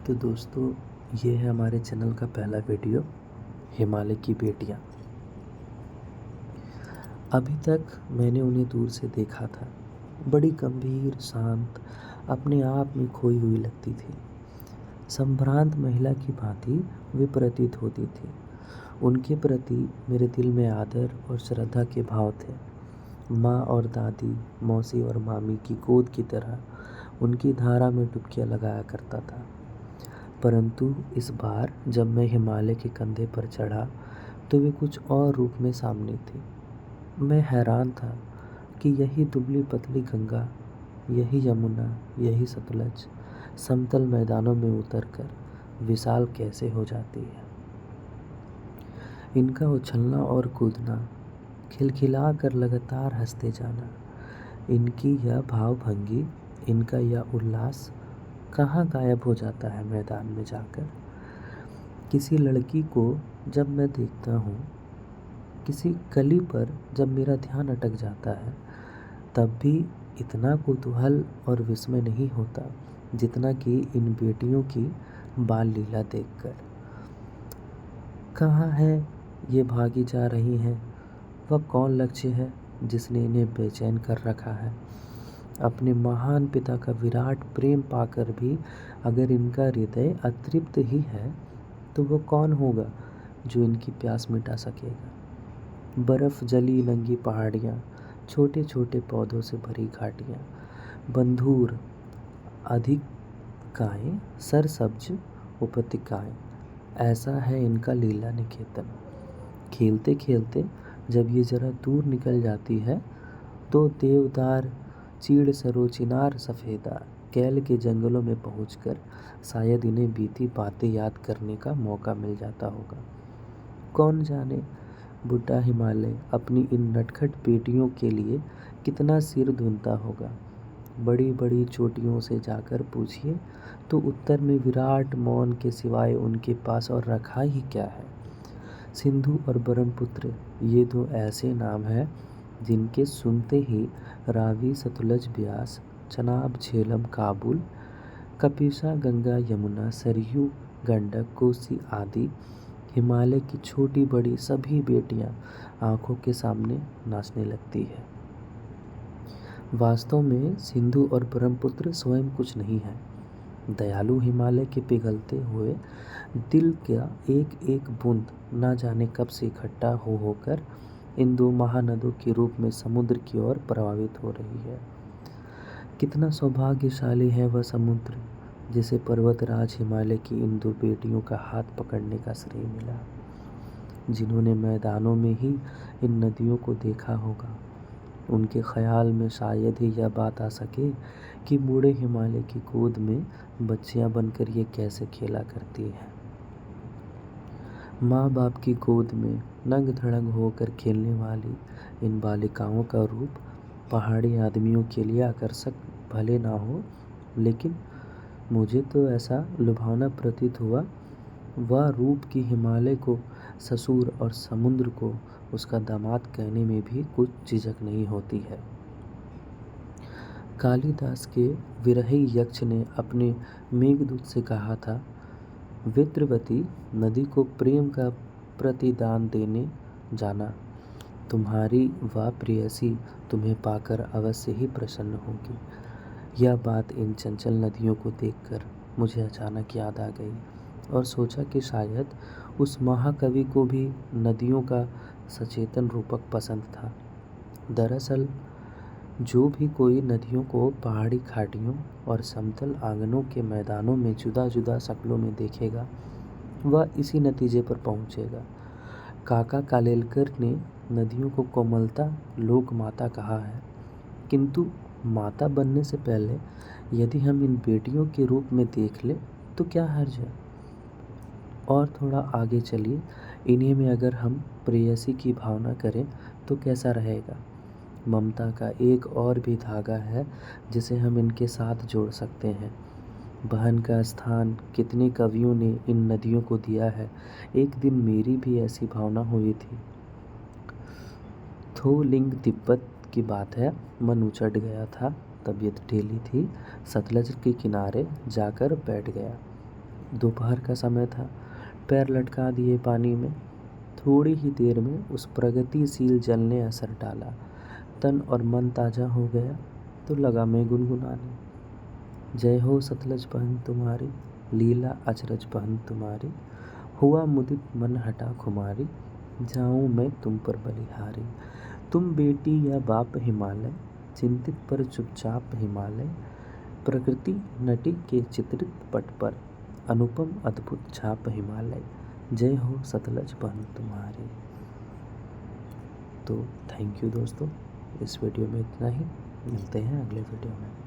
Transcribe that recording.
तो दोस्तों, ये है हमारे चैनल का पहला वीडियो, हिमालय की बेटियाँ। अभी तक मैंने उन्हें दूर से देखा था। बड़ी गंभीर, शांत, अपने आप में खोई हुई लगती थी। संभ्रांत महिला की भांति वे प्रतीत होती थी। उनके प्रति मेरे दिल में आदर और श्रद्धा के भाव थे। माँ और दादी, मौसी और मामी की गोद की तरह उनकी धारा में डुबकियाँ लगाया करता था। परंतु इस बार जब मैं हिमालय के कंधे पर चढ़ा तो वे कुछ और रूप में सामने थी। मैं हैरान था कि यही दुबली पतली गंगा, यही यमुना, यही सतलज समतल मैदानों में उतरकर विशाल कैसे हो जाती है। इनका उछलना और कूदना, खिलखिला कर लगातार हंसते जाना, इनकी यह भावभंगी, इनका यह उल्लास कहाँ गायब हो जाता है मैदान में जाकर। किसी लड़की को जब मैं देखता हूँ, किसी कली पर जब मेरा ध्यान अटक जाता है, तब भी इतना कुतूहल और विस्मय नहीं होता जितना कि इन बेटियों की बाल लीला देखकर। कहाँ है ये भागी जा रही हैं? वह कौन लक्ष्य है जिसने इन्हें बेचैन कर रखा है? अपने महान पिता का विराट प्रेम पाकर भी अगर इनका हृदय अतृप्त ही है, तो वो कौन होगा जो इनकी प्यास मिटा सकेगा? बर्फ जली नंगी पहाड़ियाँ, छोटे छोटे पौधों से भरी घाटियाँ, बंधुर अधिकाएँ, सरसब्ज उपत्यकाएँ, ऐसा है इनका लीला निकेतन। खेलते खेलते जब ये जरा दूर निकल जाती है तो देवदार, चीड़, सरो, चिनार, सफ़ेदा, कैल के जंगलों में पहुंचकर शायद इन्हें बीती बातें याद करने का मौका मिल जाता होगा। कौन जाने बुढ़ा हिमालय अपनी इन नटखट बेटियों के लिए कितना सिर धुनता होगा। बड़ी बड़ी चोटियों से जाकर पूछिए तो उत्तर में विराट मौन के सिवाय उनके पास और रखा ही क्या है। सिंधु और ब्रह्मपुत्र, ये दो ऐसे नाम हैं जिनके सुनते ही रावी, सतलज, ब्यास, चनाब, झेलम, काबुल, कपिसा, गंगा, यमुना, सरयू, गंडक, कोसी आदि हिमालय की छोटी बड़ी सभी बेटियां आंखों के सामने नाचने लगती है। वास्तव में सिंधु और ब्रह्मपुत्र स्वयं कुछ नहीं है। दयालु हिमालय के पिघलते हुए दिल का एक एक बूंद ना जाने कब से इकट्ठा होकर इन दो महानदों के रूप में समुद्र की ओर प्रवाहित हो रही है। कितना सौभाग्यशाली है वह समुद्र जिसे पर्वतराज हिमालय की इन दो बेटियों का हाथ पकड़ने का श्रेय मिला, जिन्होंने मैदानों में ही इन नदियों को देखा होगा। उनके ख्याल में शायद ही यह बात आ सके कि बूढ़े हिमालय की गोद में बच्चियां बनकर ये कैसे खेला करती हैं। माँ बाप की गोद में नंग धड़ंग होकर खेलने वाली इन बालिकाओं का रूप पहाड़ी आदमियों के लिए आकर्षक भले ना हो, लेकिन मुझे तो ऐसा लुभावना प्रतीत हुआ वह रूप की हिमालय को ससुर और समुद्र को उसका दामाद कहने में भी कुछ झिझक नहीं होती है। कालिदास के विरही यक्ष ने अपने मेघदूत से कहा था, विद्रवती नदी को प्रेम का प्रतिदान देने जाना, तुम्हारी वह प्रेयसी तुम्हें पाकर अवश्य ही प्रसन्न होगी। यह बात इन चंचल नदियों को देखकर मुझे अचानक याद आ गई और सोचा कि शायद उस महाकवि को भी नदियों का सचेतन रूपक पसंद था। दरअसल जो भी कोई नदियों को पहाड़ी घाटियों और समतल आंगनों के मैदानों में जुदा जुदा शक्लों में देखेगा, वह इसी नतीजे पर पहुंचेगा। काका कालेलकर ने नदियों को कोमलता लोक माता कहा है, किंतु माता बनने से पहले यदि हम इन बेटियों के रूप में देख ले तो क्या हर्ज है। और थोड़ा आगे चलिए, इन्हीं में अगर हम प्रेयसी की भावना करें तो कैसा रहेगा। ममता का एक और भी धागा है जिसे हम इनके साथ जोड़ सकते हैं। बहन का स्थान कितने कवियों ने इन नदियों को दिया है। एक दिन मेरी भी ऐसी भावना हुई थी। थो लिंग तिब्बत की बात है, मन उचट गया था, तबीयत ढीली थी, सतलज के किनारे जाकर बैठ गया। दोपहर का समय था। पैर लटका दिए पानी में। थोड़ी ही देर में उस प्रगतिशील जल ने असर डाला। तन और मन ताज़ा हो गया। तो लगा मैं गुनगुनाने, जय हो सतलज बहन तुम्हारी, लीला अचरज बहन तुम्हारी। हुआ मुदित मन हटा खुमारी, जाऊं मैं तुम पर बलिहारी। तुम बेटी या बाप हिमालय, चिंतित पर चुपचाप हिमालय। प्रकृति नटी के चित्रित पट पर, अनुपम अद्भुत छाप हिमालय। जय हो सतलज बहन तुम्हारी। तो थैंक यू दोस्तों, इस वीडियो में इतना ही। मिलते हैं अगले वीडियो में।